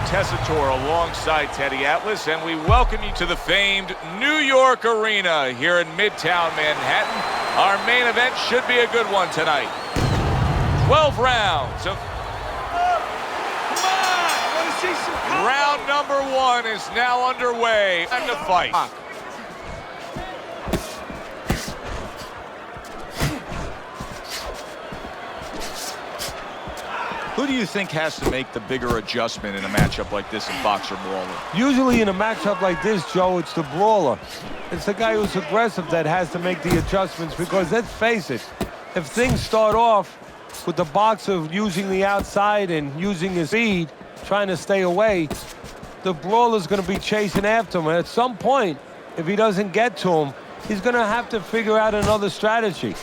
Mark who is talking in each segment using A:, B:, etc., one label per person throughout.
A: Tessitore alongside Teddy Atlas, and we welcome you to the famed New York Arena here in Midtown Manhattan. Our main event should be a good one tonight. 12 rounds of... Round number 1 is now underway. Time to fight. Who do you think has to make the bigger adjustment in a matchup like this in boxer brawler?
B: Usually in a matchup like this, Joe, it's the brawler. It's the guy who's aggressive that has to make the adjustments, because let's face it, if things start off with the boxer using the outside and using his speed, trying to stay away, the brawler's going to be chasing after him. And at some point, if he doesn't get to him, he's going to have to figure out another strategy.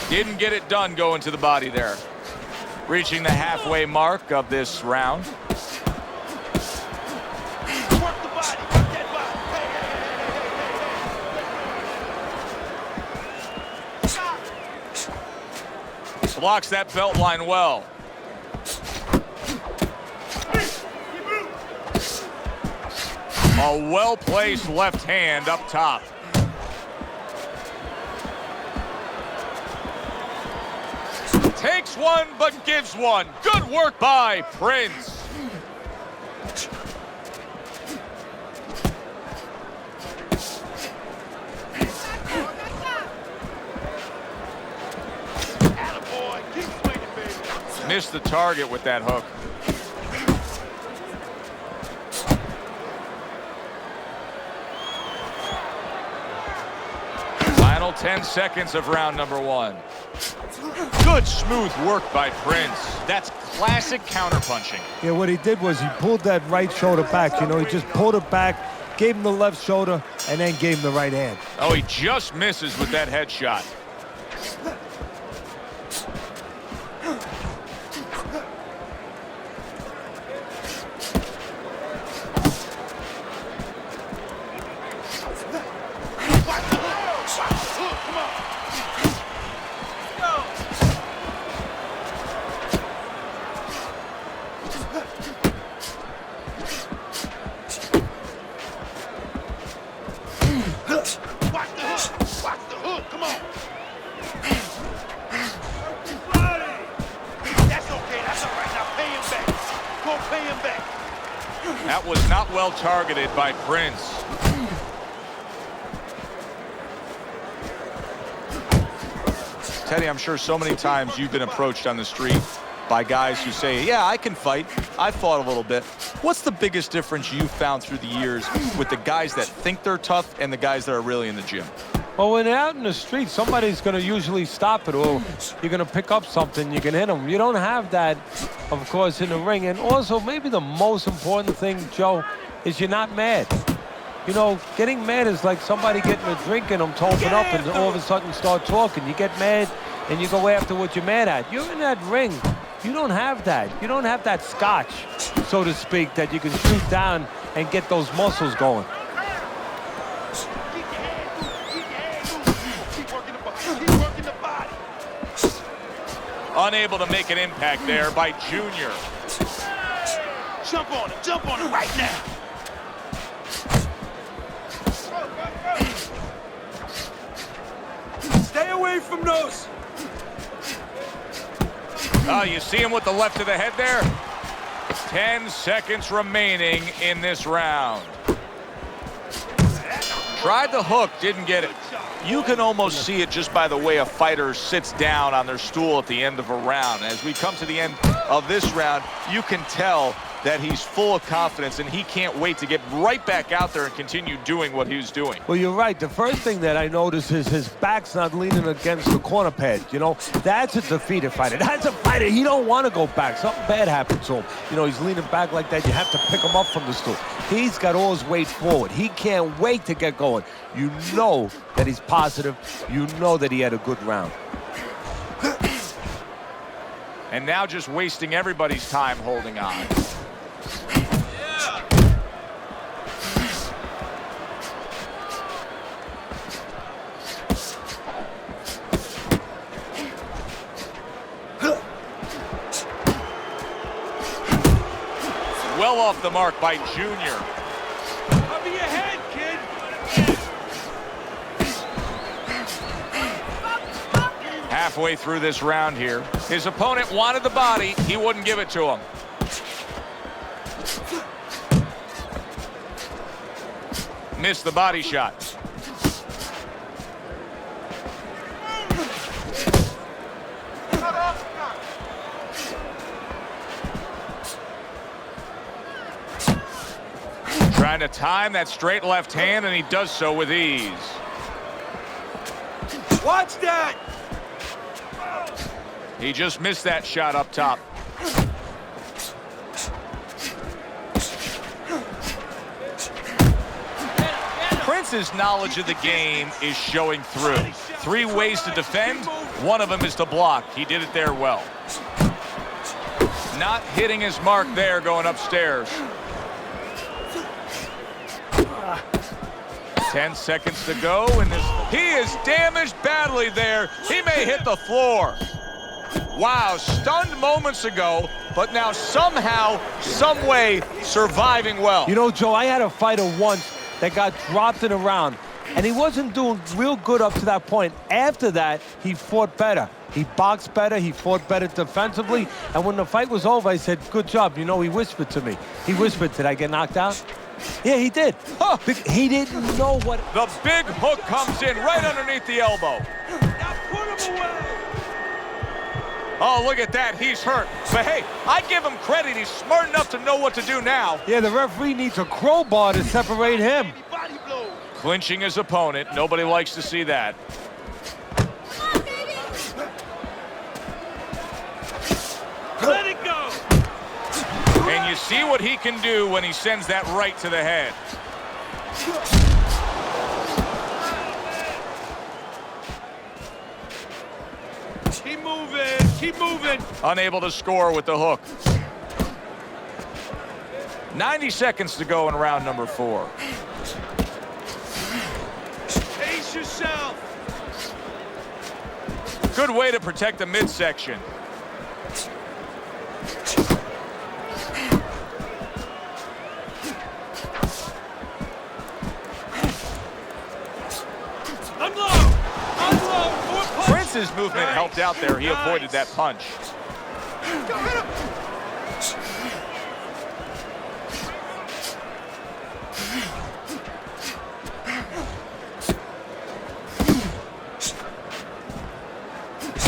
A: Didn't get it done going to the body there. Reaching the halfway mark of this round. Blocks that belt line well. A well-placed left hand up top. Takes one, but gives one. Good work by Prince. Missed the target with that hook. Final 10 seconds of round number 1. Good smooth work by Prince. That's classic counterpunching.
B: Yeah, what he did was he pulled that right shoulder back. You know, he just pulled it back, gave him the left shoulder, and then gave him the right hand.
A: Oh, he just misses with that headshot. That was not well targeted by Prince. Teddy, I'm sure so many times you've been approached on the street by guys who say, yeah, I can fight. I fought a little bit. What's the biggest difference you've found through the years with the guys that think they're tough and the guys that are really in the gym?
B: Well, when they're out in the street, somebody's going to usually stop it, or you're going to pick up something, you can hit them. You don't have that, of course, in the ring. And also, maybe the most important thing, Joe, is you're not mad. You know, getting mad is like somebody getting a drink in them to open up and all of a sudden start talking. You get mad and you go after what you're mad at. You're in that ring. You don't have that. You don't have that scotch, so to speak, that you can shoot down and get those muscles going.
A: Unable to make an impact there by Junior.
C: Jump on him right now. Stay away from those.
A: Oh, you see him with the left of the head there? 10 seconds remaining in this round. Tried the hook, didn't get it. You can almost see it just by the way a fighter sits down on their stool at the end of a round. As we come to the end of this round, you can tell that he's full of confidence and he can't wait to get right back out there and continue doing what he was doing.
B: Well, you're right. The first thing that I notice is his back's not leaning against the corner pad. You know, that's a defeated fighter. That's a fighter. He don't want to go back. Something bad happened to him. You know, he's leaning back like that. You have to pick him up from the stool. He's got all his weight forward. He can't wait to get going. You know that he's positive. You know that he had a good round.
A: And now just wasting everybody's time holding on. well off the mark by Junior.
C: Cover your head, kid.
A: Halfway through this round here, his opponent wanted the body. He wouldn't give it to him. Missed the body shot. Trying to time that straight left hand, and he does so with ease.
C: Watch that.
A: He just missed that shot up top. Prince's knowledge of the game is showing through. 3 ways to defend. One of them is to block. He did it there well. Not hitting his mark there going upstairs. 10 seconds to go in this. He is damaged badly there. He may hit the floor. Wow, stunned moments ago, but now somehow, some way, surviving well.
B: You know, Joe, I had a fighter once that got dropped in a round, and he wasn't doing real good up to that point. After that, he fought better. He boxed better, he fought better defensively, and when the fight was over, I said, good job. You know, he whispered to me. He whispered, did I get knocked out? Yeah, he did. Huh. He didn't know what...
A: The big hook comes in right underneath the elbow.
C: Now put him away.
A: Oh, look at that. He's hurt. But, hey, I give him credit. He's smart enough to know what to do now.
B: Yeah, the referee needs a crowbar to separate him.
C: Body blow.
A: Clinching his opponent. Nobody likes to see that.
C: Let it go.
A: And you see what he can do when he sends that right to the head.
C: Keep moving. Keep moving.
A: Unable to score with the hook. 90 seconds to go in round number 4.
C: Pace yourself.
A: Good way to protect the midsection.
C: Unload. Unload. More punch.
A: Prince's movement helped out there. He avoided that punch.
C: Go hit him.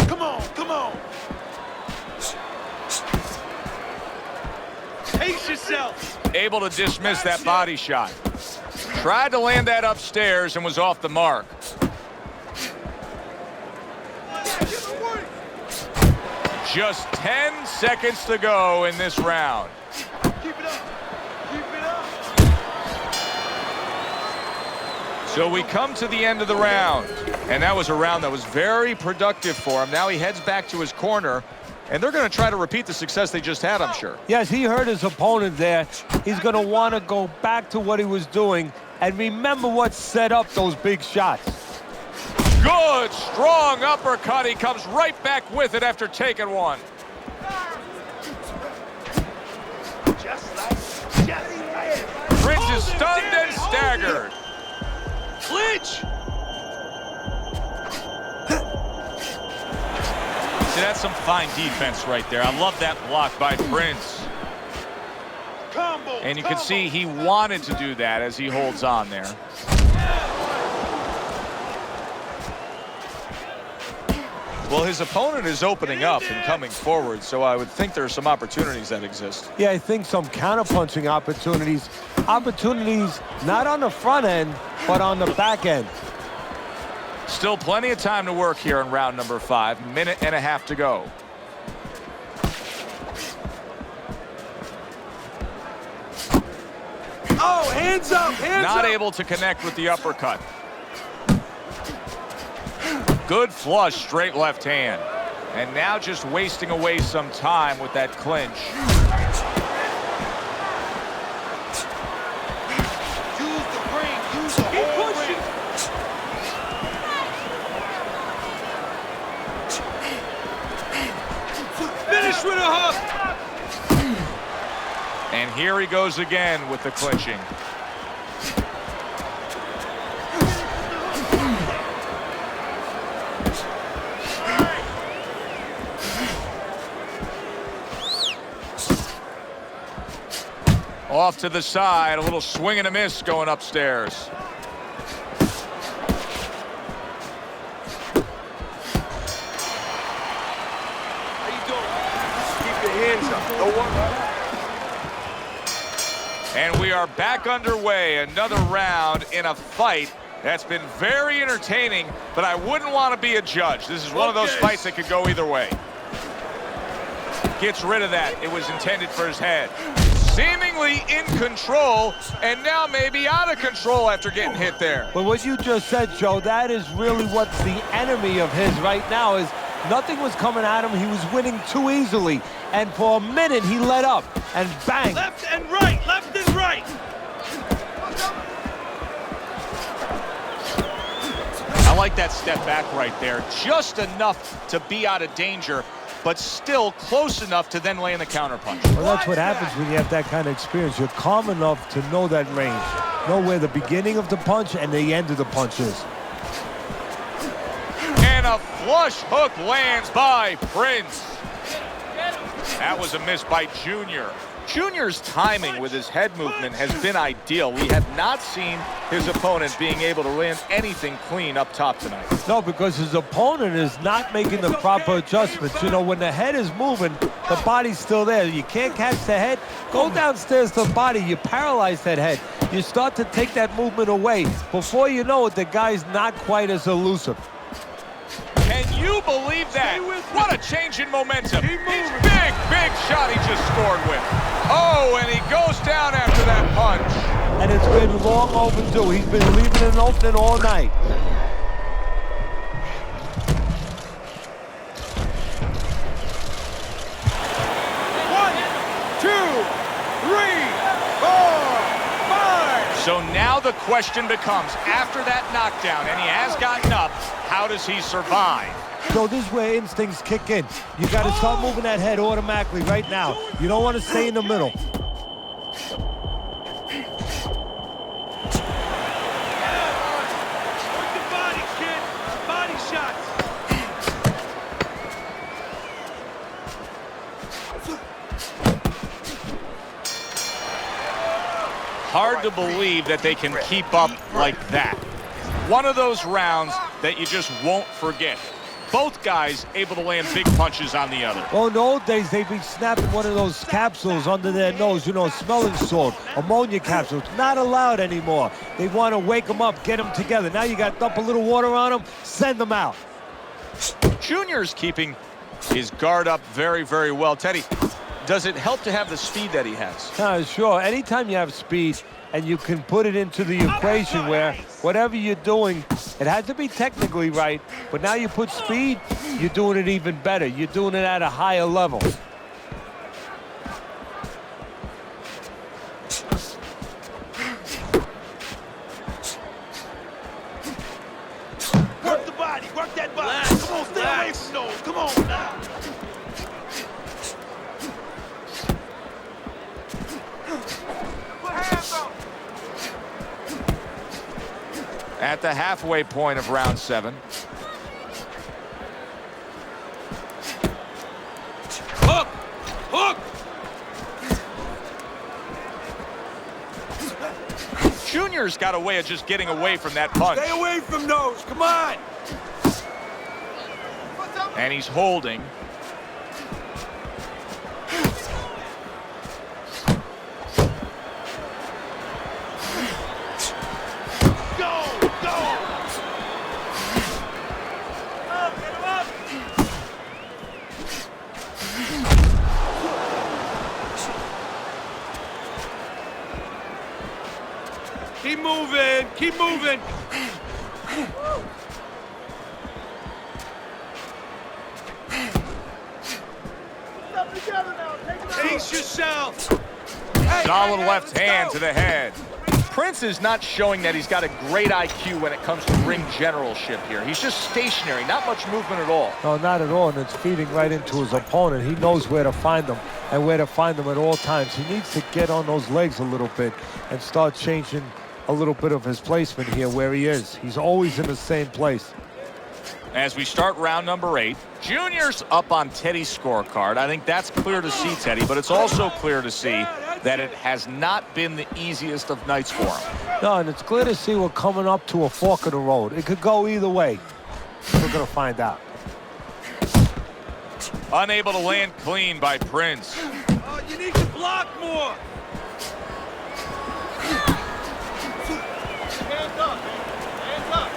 C: Come on, come on. Pace yourself.
A: Able to dismiss that body shot. Tried to land that upstairs and was off the mark. Just 10 seconds to go in this round.
C: Keep it up. Keep it up.
A: So we come to the end of the round. And that was a round that was very productive for him. Now he heads back to his corner. And they're going to try to repeat the success they just had, I'm sure.
B: Yes, he hurt his opponent there. He's going to want to go back to what he was doing and remember what set up those big shots.
A: Good, strong uppercut. He comes right back with it after taking one.
C: Just like.
A: Prince is stunned and staggered.
C: Clinch.
A: See, that's some fine defense right there. I love that block by Prince.
C: Combo.
A: And you can see he wanted to do that as he holds on there. Well, his opponent is opening up and coming forward, so I would think there are some opportunities that exist.
B: Yeah, I think some counterpunching opportunities. Opportunities not on the front end, but on the back end.
A: Still plenty of time to work here in round number 5. Minute and a half to go.
C: Oh, hands up, hands up.
A: Not able to connect with the uppercut. Good flush, straight left hand. And now just wasting away some time with that clinch.
C: Use the ring, use the whole ring. Finish with a hook.
A: And here he goes again with the clinching. Off to the side, a little swing and a miss going upstairs.
C: How you doing? Keep your hands up. Don't worry.
A: And we are back underway. Another round in a fight that's been very entertaining, but I wouldn't want to be a judge. This is one of those fights that could go either way. Gets rid of that. It was intended for his head. Seemingly in control, and now maybe out of control after getting hit there.
B: But what you just said, Joe, that is really what's the enemy of his right now is nothing was coming at him. He was winning too easily. And for a minute, he let up, and bang.
C: Left and right, left and right.
A: I like that step back right there. Just enough to be out of danger, but still close enough to then land the counterpunch.
B: Well, that's what happens when you have that kind of experience. You're calm enough to know that range. Know where the beginning of the punch and the end of the punch is.
A: And a flush hook lands by Prince. That was a miss by Junior. Junior's timing with his head movement has been ideal. We have not seen his opponent being able to land anything clean up top tonight.
B: No, because his opponent is not making the proper adjustments. You know, when the head is moving, the body's still there. You can't catch the head. Go downstairs to the body. You paralyze that head. You start to take that movement away. Before you know it, the guy's not quite as elusive.
A: Can you believe that? What a change in momentum. He's big shot he just scored with. Oh, and he goes down after that punch.
B: And it's been long overdue. He's been leaving it open all night.
C: One, two, three, four, five.
A: So now the question becomes, after that knockdown, and he has gotten up, how does he survive?
B: So this is where instincts kick in. You got to start moving that head automatically right now. You don't want to stay in the middle.
C: Work the body, kid. Body shots.
A: Hard to believe that they can keep up like that. One of those rounds that you just won't forget. Both guys able to land big punches on the other.
B: Well, in the old days, they'd be snapping one of those capsules under their nose, you know, smelling salt, ammonia capsules. Not allowed anymore. They want to wake them up, get them together. Now you got to dump a little water on them, send them out.
A: Junior's keeping his guard up very, very well. Teddy, does it help to have the speed that he has?
B: Sure. Anytime you have speed and you can put it into the equation where whatever you're doing, it has to be technically right, but now you put speed, you're doing it even better. You're doing it at a higher level.
C: Work the body. Work that body. Come on, stay away from those. Come on now. Put hands on.
A: At the halfway point of round 7.
C: Hook! Hook!
A: Junior's got a way of just getting away from that punch.
C: Stay away from those. Come on.
A: And he's holding.
C: Keep moving. Keep moving. Pace yourself.
A: Solid left hand to the head. Prince is not showing that he's got a great IQ when it comes to ring generalship here. He's just stationary, not much movement at all.
B: No, not at all, and it's feeding right into his opponent. He knows where to find them. and where to find them at all times. He needs to get on those legs a little bit and start changing a little bit of his placement here where he is. He's always in the same place.
A: As we start round number 8, Junior's up on Teddy's scorecard. I think that's clear to see, Teddy, but it's also clear to see that it has not been the easiest of nights for him.
B: No, and it's clear to see we're coming up to a fork of the road. It could go either way. We're going to find out.
A: Unable to land clean by Prince.
C: Oh, you need to block more. Hands up, man. Hands up.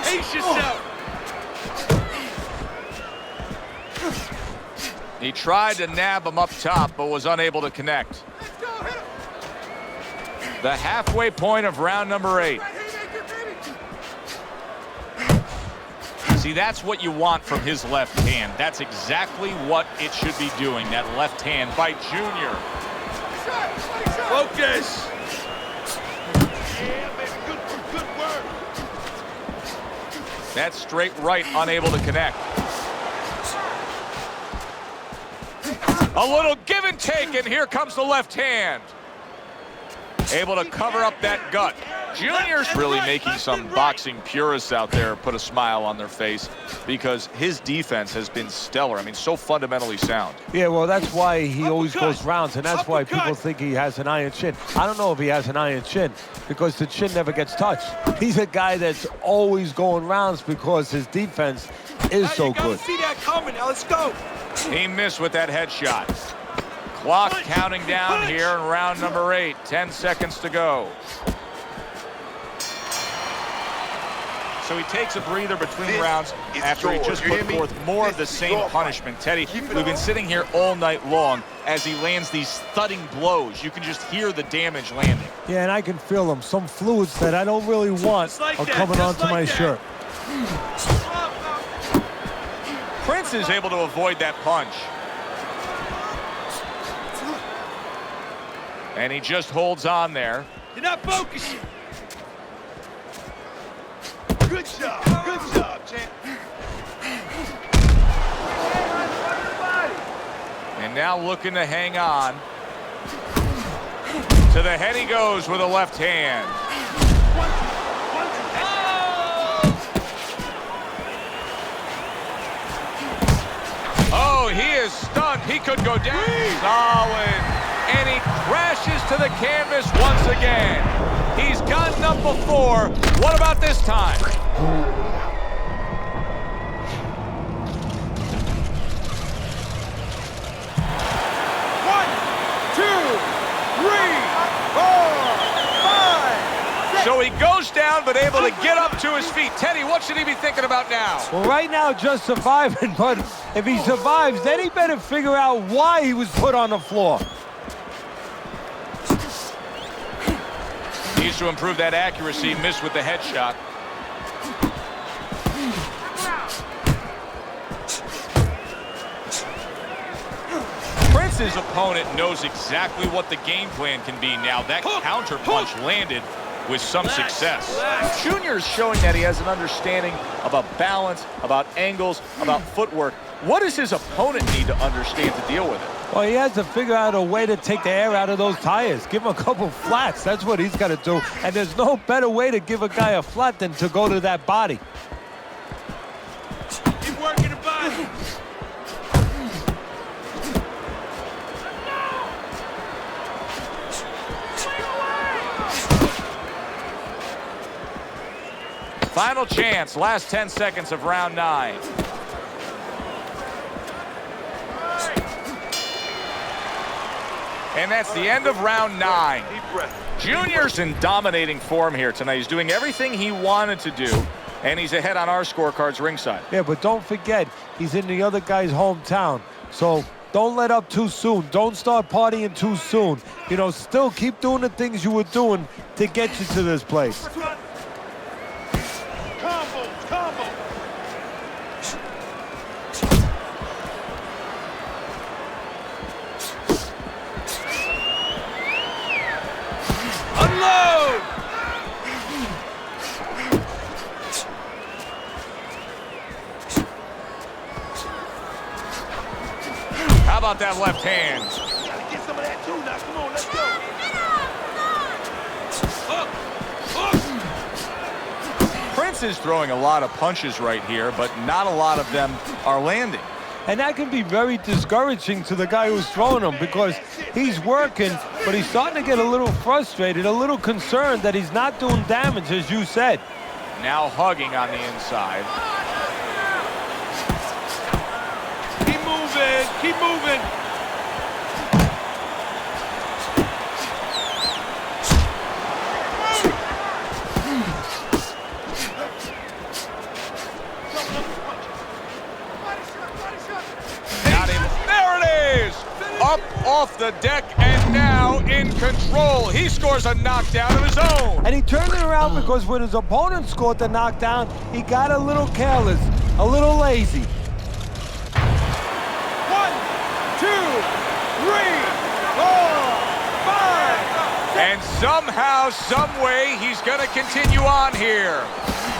C: Pace yourself.
A: He tried to nab him up top, but was unable to connect.
C: Let's go, hit him.
A: The halfway point of round number 8. See, that's what you want from his left hand. That's exactly what it should be doing, that left hand by Junior.
C: Focus. Yeah, baby, good work.
A: That straight right, unable to connect. A little give and take, and here comes the left hand. Able to cover up that gut. Junior's really making some boxing purists out there put a smile on their face because his defense has been stellar. I mean, so fundamentally sound.
B: Yeah, well, that's why he always goes rounds, and that's why people think he has an iron chin. I don't know if he has an iron chin because the chin never gets touched. He's a guy that's always going rounds because his defense is so good.
C: See that coming. Now let's go.
A: He missed with that headshot. Clock counting down here in round number 8. 10 seconds to go. So he takes a breather between rounds after he just put forth more of the same punishment. Teddy, we've been sitting here all night long as he lands these thudding blows. You can just hear the damage landing.
B: Yeah, and I can feel them. Some fluids that I don't really want are coming onto my shirt.
A: Prince is able to avoid that punch. And he just holds on there.
C: You're not focusing. Good job, champ.
A: And now looking to hang on. To the head he goes with a left hand. Oh, he is stunned. He could go down. Solid. And he crashes to the canvas once again. He's gotten up before. What about this time?
C: One, two, three, 4, 5, 6.
A: So he goes down, but able to get up to his feet. Teddy, what should he be thinking about now?
B: Well, right now, just surviving, but if he survives, then he better figure out why he was put on the floor.
A: Needs to improve that accuracy. Missed with the headshot. Prince's opponent knows exactly what the game plan can be now. That counter punch landed with some success. Junior's showing that he has an understanding about balance, about angles, about footwork. What does his opponent need to understand to deal with it?
B: Well, he has to figure out a way to take the air out of those tires. Give him a couple flats. That's what he's got to do. And there's no better way to give a guy a flat than to go to that body.
C: Keep working the body.
A: Final chance, last 10 seconds of round 9. And that's the end of round 9. Junior's in dominating form here tonight. He's doing everything he wanted to do, and he's ahead on our scorecards ringside.
B: Yeah, but don't forget, he's in the other guy's hometown. So don't let up too soon. Don't start partying too soon. You know, still keep doing the things you were doing to get you to this place.
C: Combo. Unload!
A: about that left hand?
C: Gotta get some of that too now. Come on, let's go.
A: Prince is throwing a lot of punches right here, but not a lot of them are landing.
B: And that can be very discouraging to the guy who's throwing them because he's working, but he's starting to get a little frustrated, a little concerned that he's not doing damage, as you said.
A: Now hugging on the inside.
C: Keep moving, keep moving.
A: Got him. There it is! Up off the deck and now in control. He scores a knockdown of his own.
B: And he turned it around because when his opponent scored the knockdown, he got a little careless, a little lazy.
C: 1, 2, 3, 4, 5.
A: And somehow, some way, he's going to continue on here.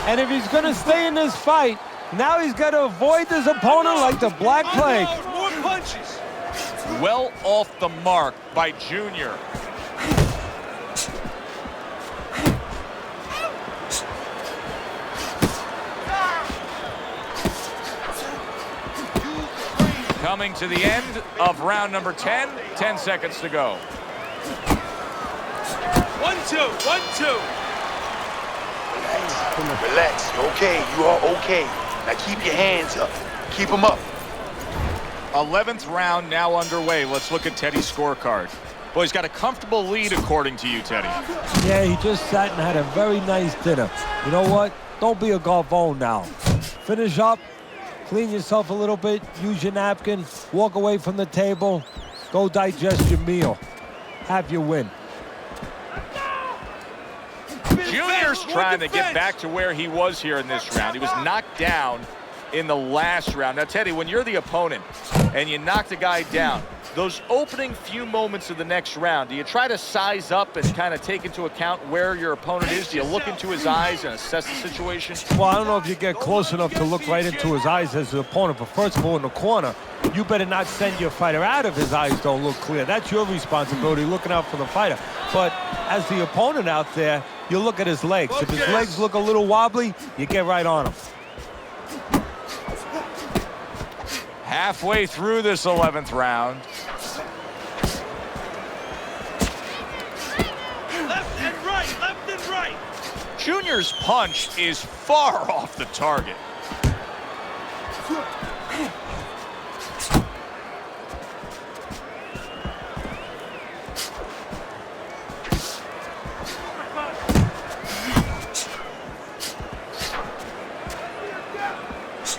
B: And if he's going to stay in this fight, now he's got to avoid his opponent like the Black Plague.
C: More punches.
A: Well off the mark by Junior. Coming to the end of round number 10. 10 seconds to go.
C: 1, 2, 1, 2.
D: Relax. You're okay. You are okay. Now keep your hands up. Keep them up.
A: 11th round now underway. Let's look at Teddy's scorecard. Boy, he's got a comfortable lead according to you, Teddy.
B: Yeah, he just sat and had a very nice dinner. You know what? Don't be a garvon now. Finish up, clean yourself a little bit, use your napkin, walk away from the table, go digest your meal. Have your win.
A: Junior's trying to get back to where he was here in this round. He was knocked down in the last round. Now, Teddy, when you're the opponent and you knock the guy down, those opening few moments of the next round, do you try to size up and kind of take into account where your opponent is? Do you look into his eyes and assess the situation?
B: Well, I don't know if you get close enough to look right into his eyes as the opponent, but first of all, in the corner, you better not send your fighter out if his eyes don't look clear. That's your responsibility, looking out for the fighter. But as the opponent out there, you look at his legs. If his legs look a little wobbly, you get right on him.
A: Halfway through this 11th round.
C: Left and right, left and right.
A: Junior's punch is far off the target.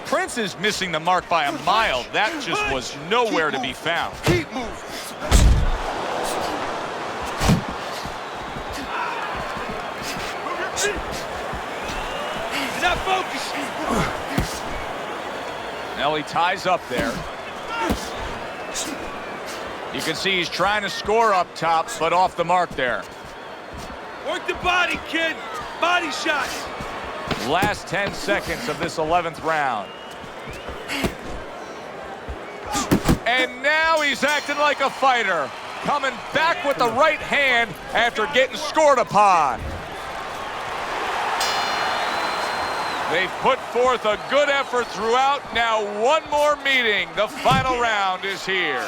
A: Prince is missing the mark by a mile. That just was nowhere to be found.
C: Keep moving. He's not focusing.
A: Now he ties up there. You can see he's trying to score up top, but off the mark there.
C: Work the body, kid. Body shots.
A: Last 10 seconds of this 11th round. And now he's acting like a fighter, coming back with the right hand after getting scored upon. They've put forth a good effort throughout. Now one more meeting. The final round is here.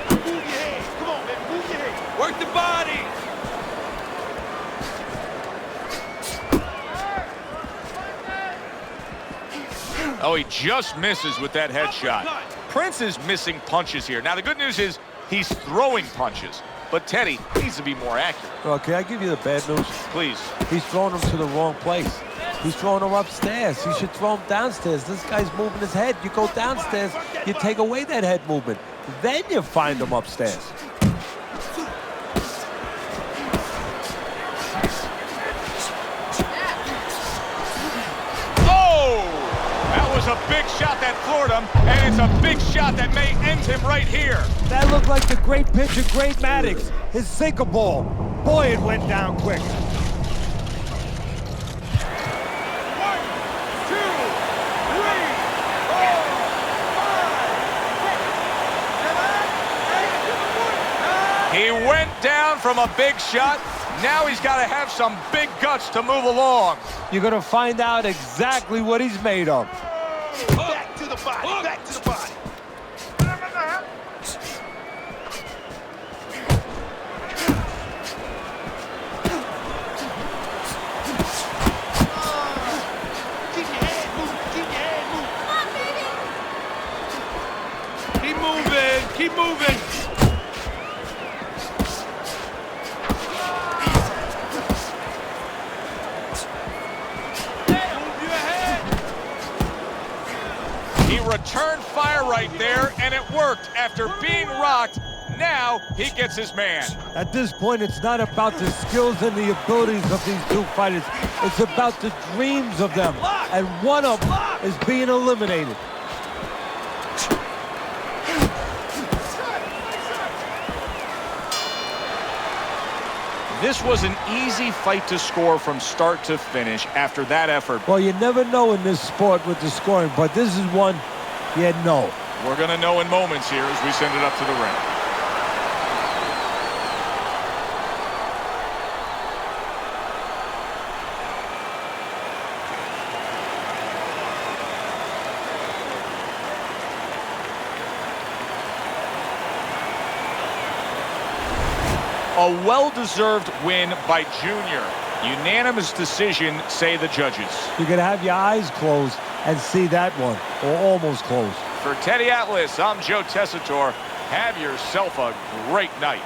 C: Move your head. Come on, man. Move your head. Work the body.
A: Oh, he just misses with that headshot. Prince is missing punches here. Now, the good news is he's throwing punches, but Teddy needs to be more accurate.
B: Well, can I give you the bad news?
A: Please.
B: He's throwing them to the wrong place. He's throwing them upstairs. You should throw them downstairs. This guy's moving his head. You go downstairs, you take away that head movement. Then you find them upstairs.
A: A big shot that floored him, and it's a big shot that may end him right here.
B: That looked like the great pitcher, Great Maddox, his sinker ball. Boy, it went down quick.
C: 1, 2, 3.
A: He went down from a big shot. Now he's got to have some big guts to move along.
B: You're going to find out exactly what he's made of.
C: Back to the body. Back to the body. Keep your head moving. Keep your head moving. Keep moving. Keep moving.
A: He returned fire right there, and it worked. After being rocked, now he gets his man.
B: At this point, it's not about the skills and the abilities of these two fighters. It's about the dreams of them. And one of them is being eliminated.
A: This was an easy fight to score from start to finish after that effort.
B: Well, you never know in this sport with the scoring, but this is one you know.
A: We're going to know in moments here as we send it up to the ring. A well-deserved win by Junior. Unanimous decision, say the judges.
B: You can have your eyes closed and see that one, or almost closed.
A: For Teddy Atlas, I'm Joe Tessitore. Have yourself a great night.